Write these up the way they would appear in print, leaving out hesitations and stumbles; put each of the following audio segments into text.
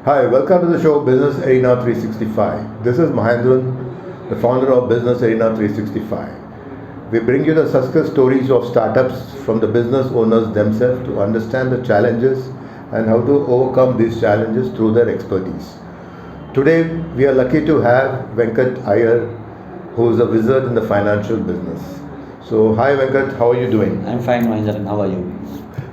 Hi, welcome to the show Business Arena 365. This is Mahendran, the founder of Business Arena 365. We bring you the success stories of startups from the business owners themselves to understand the challenges and how to overcome these challenges through their expertise. Today, we are lucky to have Venkat Iyer, who is a wizard in the financial business. So, hi Venkat, how are you doing? I'm fine, Mahendran. How are you?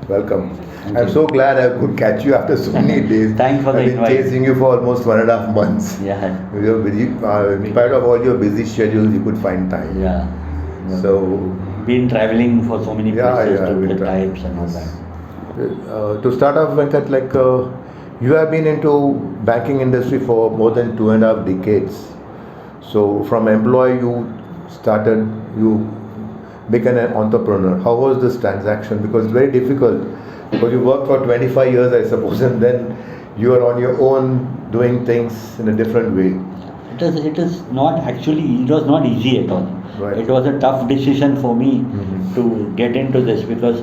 Welcome. Thank I'm you. so glad I could catch you after so many days. Thanks for the I've been invite. chasing you for almost 1.5 months. Yeah. You're busy, in spite of all your busy schedules, you could find time. Yeah. So, Been traveling for so many places yeah, to we'll the try. types and all that. To start off, Venkat, you have been into banking industry for more than 2.5 decades. So, from employee, you became an entrepreneur. How was this transaction? Because it's very difficult. Because you worked for 25 years, I suppose, and then you are on your own doing things in a different way. It is not actually, it was not easy at all. Right. It was a tough decision for me to get into this because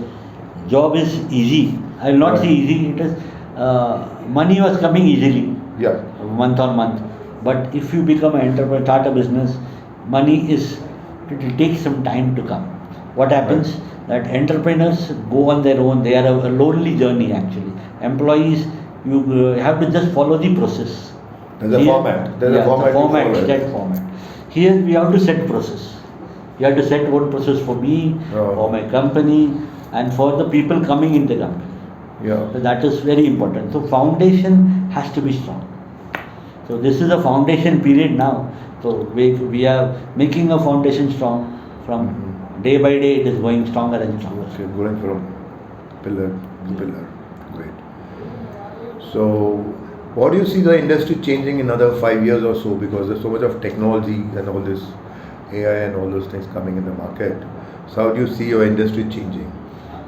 job is easy. I will not Right. say easy, it is, money was coming easily, Yeah. month on month. But if you become an entrepreneur, start a business, it will take some time to come. What happens? That entrepreneurs go on their own, they are a lonely journey actually. Employees, you have to just follow the process. There's a Here- format. There's a yeah, format the to format, follow. set format. Here we have to set process. You have to set one process for me, Oh. for my company, and for the people coming in the company. Yeah. So that is very important. So foundation has to be strong. So this is a foundation period now. So we are making a foundation strong. From day by day it is going stronger and stronger. Okay, going from pillar to pillar. Great. So, what do you see the industry changing in another 5 years or so? Because there's so much of technology and all this AI and all those things coming in the market. So, how do you see your industry changing?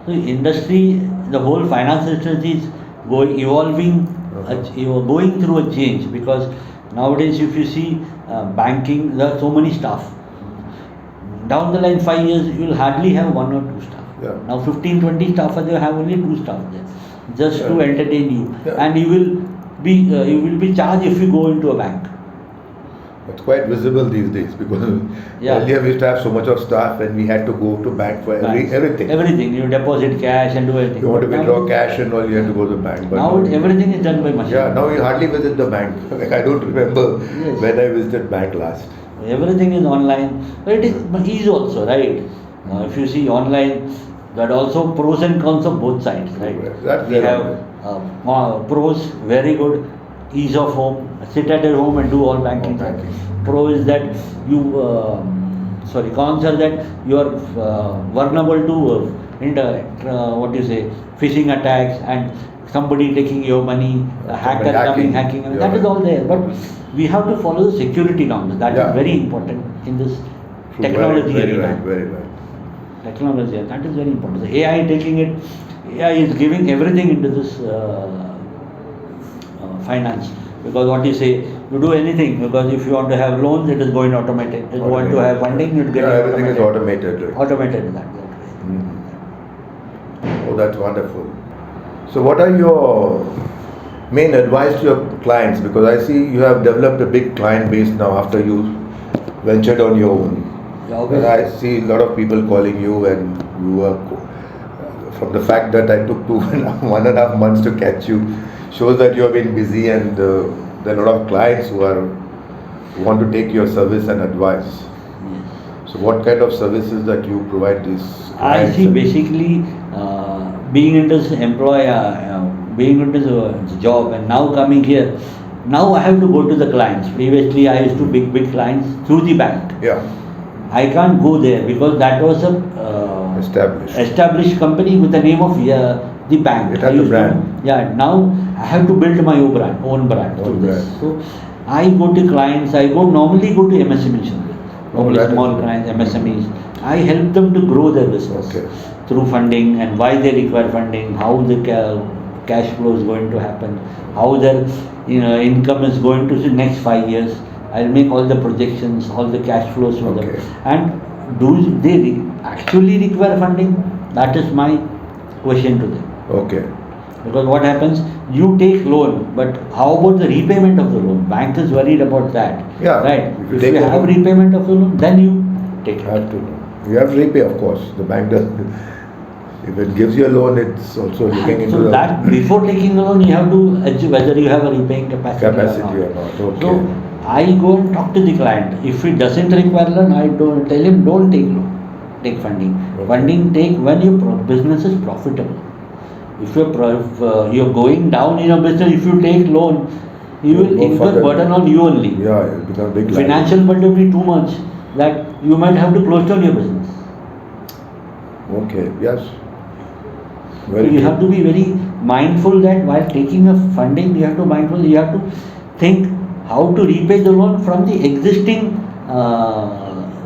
So industry, the whole finance industry is evolving, going through a change because nowadays if you see banking, there are so many staff. Down the line 5 years, you will hardly have one or two staff. Yeah. Now 15, 20 staff, you have only two staff there, just to Yeah. entertain you, Yeah. and you will be charged if you go into a bank. It's quite visible these days because Yeah. earlier we used to have so much of staff and we had to go to bank for Banks. everything. Everything, you deposit cash and do everything. You want to But withdraw now- cash and all, you have to go to the bank. But Now everything is done by machine. yeah, now you hardly visit the bank. Like I don't remember Yes. when I visited bank last. Everything is online, but it is ease also, right? If you see online, that also pros and cons of both sides, right? That's We there have pros, very good, ease of home, sit at your home and do all banking. All banking. Pro is that you, cons are that you are vulnerable to what you say, phishing attacks and somebody taking your money, a hacker coming hacking. Yeah. That is all there, but we have to follow the security norms. That Yeah. is very important in this True, technology very arena. right, very right. Technology, that is very important. The AI taking it, AI is giving everything into this finance. Because what you say, you do anything, because if you want to have loans, it is going automated. If you want to have funding, you get Yeah, it everything is automated. Right? Automated in that way. Oh, that's wonderful. So, what are your main advice to your clients? Because I see you have developed a big client base now after you ventured on your own. Yeah, And I see a lot of people calling you, and you were from the fact that I took 1.5 months to catch you, shows that you have been busy, and there are a lot of clients who want to take your service and advice. Yes. So, what kind of services that you provide these I clients? see basically being into this being into the job and now coming here, now I have to go to the clients. Previously I used to big clients through the bank. Yeah, I can't go there because that was a established company with the name of the bank. It had I the used brand. now I have to build my own brand through this. brand. So I go to clients, normally go to MSMEs only. Normally that is small good. clients, MSMEs. I help them to grow their business Okay. through funding and why they require funding, how the cash flow is going to happen, how their income is going to the next 5 years. I'll make all the projections, all the cash flows for them. Okay. And do they actually require funding? That is my question to them. Okay. Because what happens, you take loan, but how about the repayment of the loan? Bank is worried about that. Yeah, Right. if you If take you a have loan- repayment of the loan, then you take You it. have to. You have to repay, of course. The bank does. If it gives you a loan, it's also looking into So the that before taking the loan, you have to judge whether you have a repaying capacity or not. Okay. So I go and talk to the client. If he doesn't require loan, I don't tell him don't take loan, take funding. Okay. Funding take when your business is profitable. If you're going down in your business, if you take loan, you will Go incur further. burden on you only. Yeah, it becomes big. Financial burden will be too much that you might have to close down your business. Okay. Yes. So you have to be very mindful that while taking a funding, you have to think how to repay the loan from the existing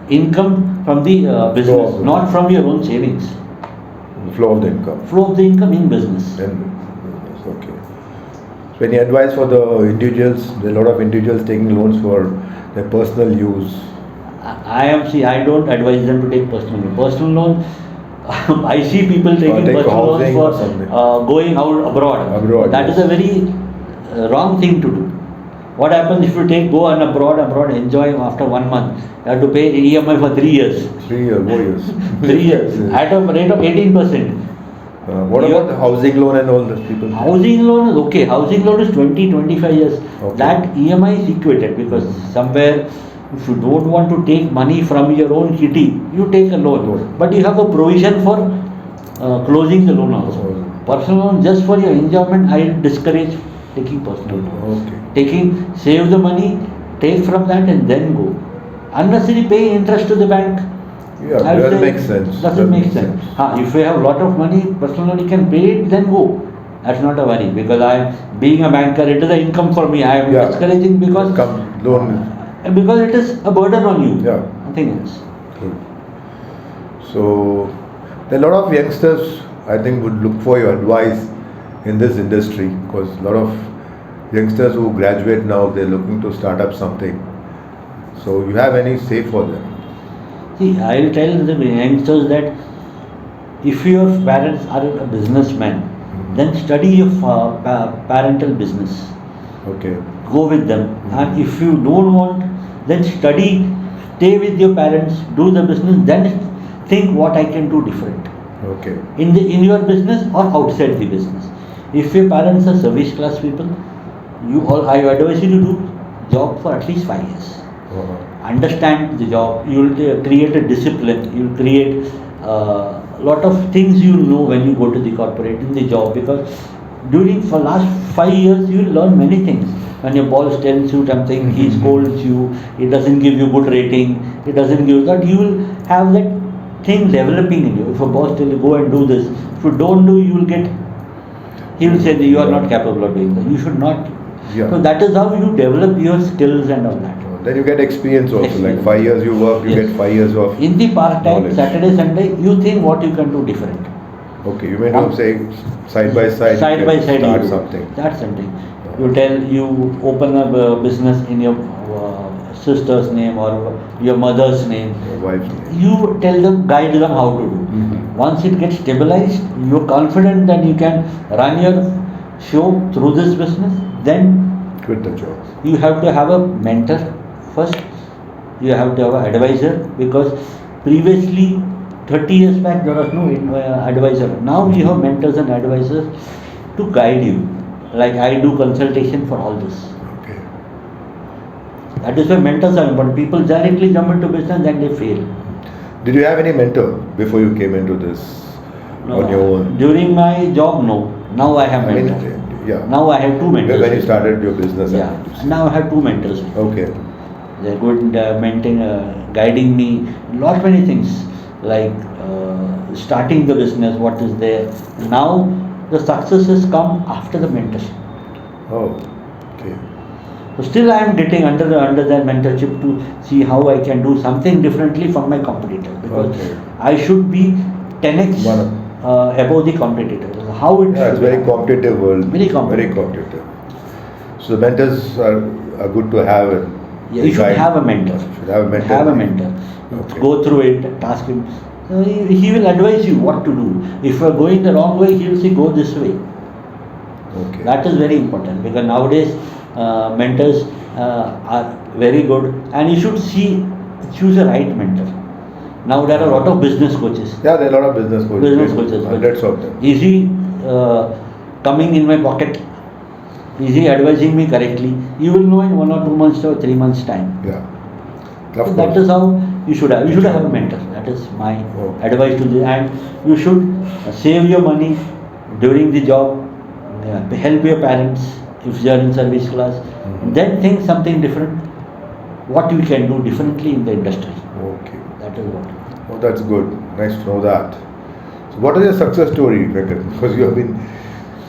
income from the business, Flow. not from your own savings. The flow of the income. Flow of the income in business. Okay. So any advice for the individuals? There are a lot of individuals taking loans for their personal use. I don't advise them to take personal loan. Personal loan, I see people taking take personal loans housing for or something. going out abroad. Abroad, That yes. is a very wrong thing to do. What happens if you go on abroad, enjoy after 1 month? You have to pay EMI for 3 years. 3 years, 4 years. 3 years at a rate of 18%. What about the housing loan and all those people? Housing loan is okay. Housing loan is 20-25 years. Okay. That EMI is equated because somewhere if you don't want to take money from your own kitty, you take a loan. Loan. But you have a provision for closing the loan also. Personal loan just for your enjoyment, I discourage taking personal loan. Okay. Save the money, take from that and then go. Unnecessarily pay interest to the bank. Yeah, I would doesn't say make sense. Doesn't make sense. If you have a lot of money, personal loan you can pay it, then go. That's not a worry because being a banker, it is an income for me. I am discouraging because because it is a burden on you. Yeah. Nothing else. Good. So, there are a lot of youngsters, I think, would look for your advice in this industry because a lot of youngsters who graduate now, they're looking to start up something. So, you have any say for them? See, I will tell the youngsters that if your parents are a businessman, then study your parental business. Okay. Go with them. And if you don't want, then study, stay with your parents, do the business, then think what I can do different. Okay. In your business or outside the business. If your parents are service class people, I advise you to do job for at least 5 years. Understand the job, you will create a discipline, you will create a lot of things you know when you go to the corporate in the job because for last 5 years you will learn many things. When your boss tells you something, he scolds you, he doesn't give you good rating, he doesn't give that, you will have that thing developing in you. If a boss tells you go and do this, if you don't do, he will say that you are not capable of doing that, you should not. Yeah. So that is how you develop your skills and all that. Then you get experience also, like 5 years you work, you get 5 years of in the part-time, knowledge. Saturday, Sunday, you think what you can do different. Okay, you may not say side by side. Side by side start you do. something. That's something. You open up a business in your sister's name or your mother's name. Your wife's name. You tell them, guide them how to do. Once it gets stabilized, you're confident that you can run your show through this business, then Quit the job. you have to have a mentor first. You have to have an advisor because previously 30 years back there was no advisor. Now you have mentors and advisors to guide you. Like I do consultation for all this. Okay. That is why mentors are important. People directly jump into business and they fail. Did you have any mentor before you came into this on your own? During my job, no. Now I have mentors. Yeah. Now I have 2 mentors. When you started your business. Yeah. Now I have 2 mentors. Okay. They're good guiding me. Lot many things like starting the business, what is there. Now the success has come after the mentorship. Oh, okay. So still I am getting under that mentorship to see how I can do something differently from my competitor because I should be 10x above the competitor. How it it's very competitive world. Very competitive. Very competitive. So the mentors are good to have. You should have a mentor. Have a mentor. Okay. Go through it, task him. He will advise you what to do. If you are going the wrong way, he will say go this way. Okay. That is very important, because nowadays mentors are very good, and you should choose a right mentor. Now there are a lot of business coaches. Yeah, there are a lot of business coaches. But Hundreds of them. is he coming in my pocket? Is he advising me correctly? You will know in 1 or 2 months or 3 months time. Yeah. So Of that course. is how you should have. You should have a mentor. That is my advice to you. And you should save your money during the job. Help your parents if they are in service class. Mhm. Then think something different. What you can do differently in the industry. Okay. That is what. Oh, that's good. Nice to know that. So, what is your success story, Venkat? Because you have been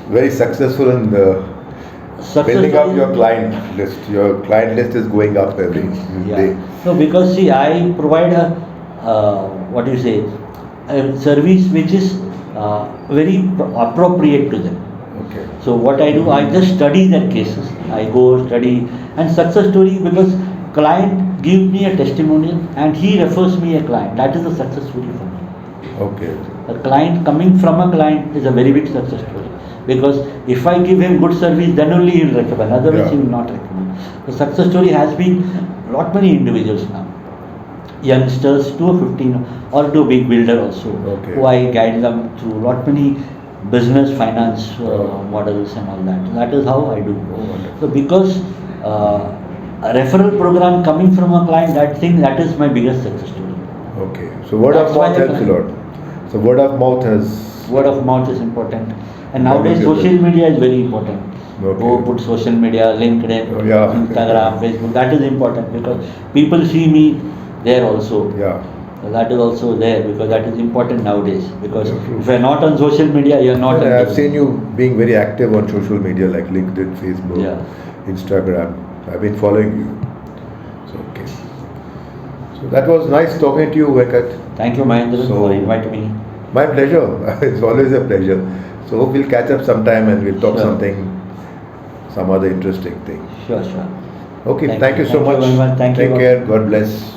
very successful in building up your client list. Your client list is going up every day. So because see, I provide a what do you say, a service which is very appropriate to them. Okay. So what I do, I just study their cases. I go study, and success story, because client gives me a testimonial and he refers me a client. That is a success story for me. Okay. A client coming from a client is a very big success story, because if I give him good service, then only he will recommend. Otherwise, Yeah. he will not recommend. The success story has been lot many individuals now, youngsters to a 15 or to a big builder also, Okay. who I guide them through lot many business finance models and all that. That is how I do. Oh, wonderful. So because a referral program coming from a client, that is my biggest success story. Okay. So word That's of why mouth the helps a lot. So word of mouth has. Word of mouth is important, and That nowadays is good. social media is very important. Okay. Go put social media, LinkedIn, Oh, yeah. Instagram, Facebook. That is important, because people see me there also. Yeah. So that is also there, because that is important nowadays. Because Yeah, true. if you are not on social media, you are not. And on I've the- seen you being very active on social media like LinkedIn, Facebook, Yeah. Instagram. I've been following you. So, okay. So that was nice talking to you, Venkat. Thank you, Mahendran, So- for inviting me. My pleasure. It's always a pleasure. So hope we'll catch up sometime and we'll talk Sure. some other interesting thing. Sure, sure. Okay. Thank you so Thank you much. very much. Thank you. Take care. God bless.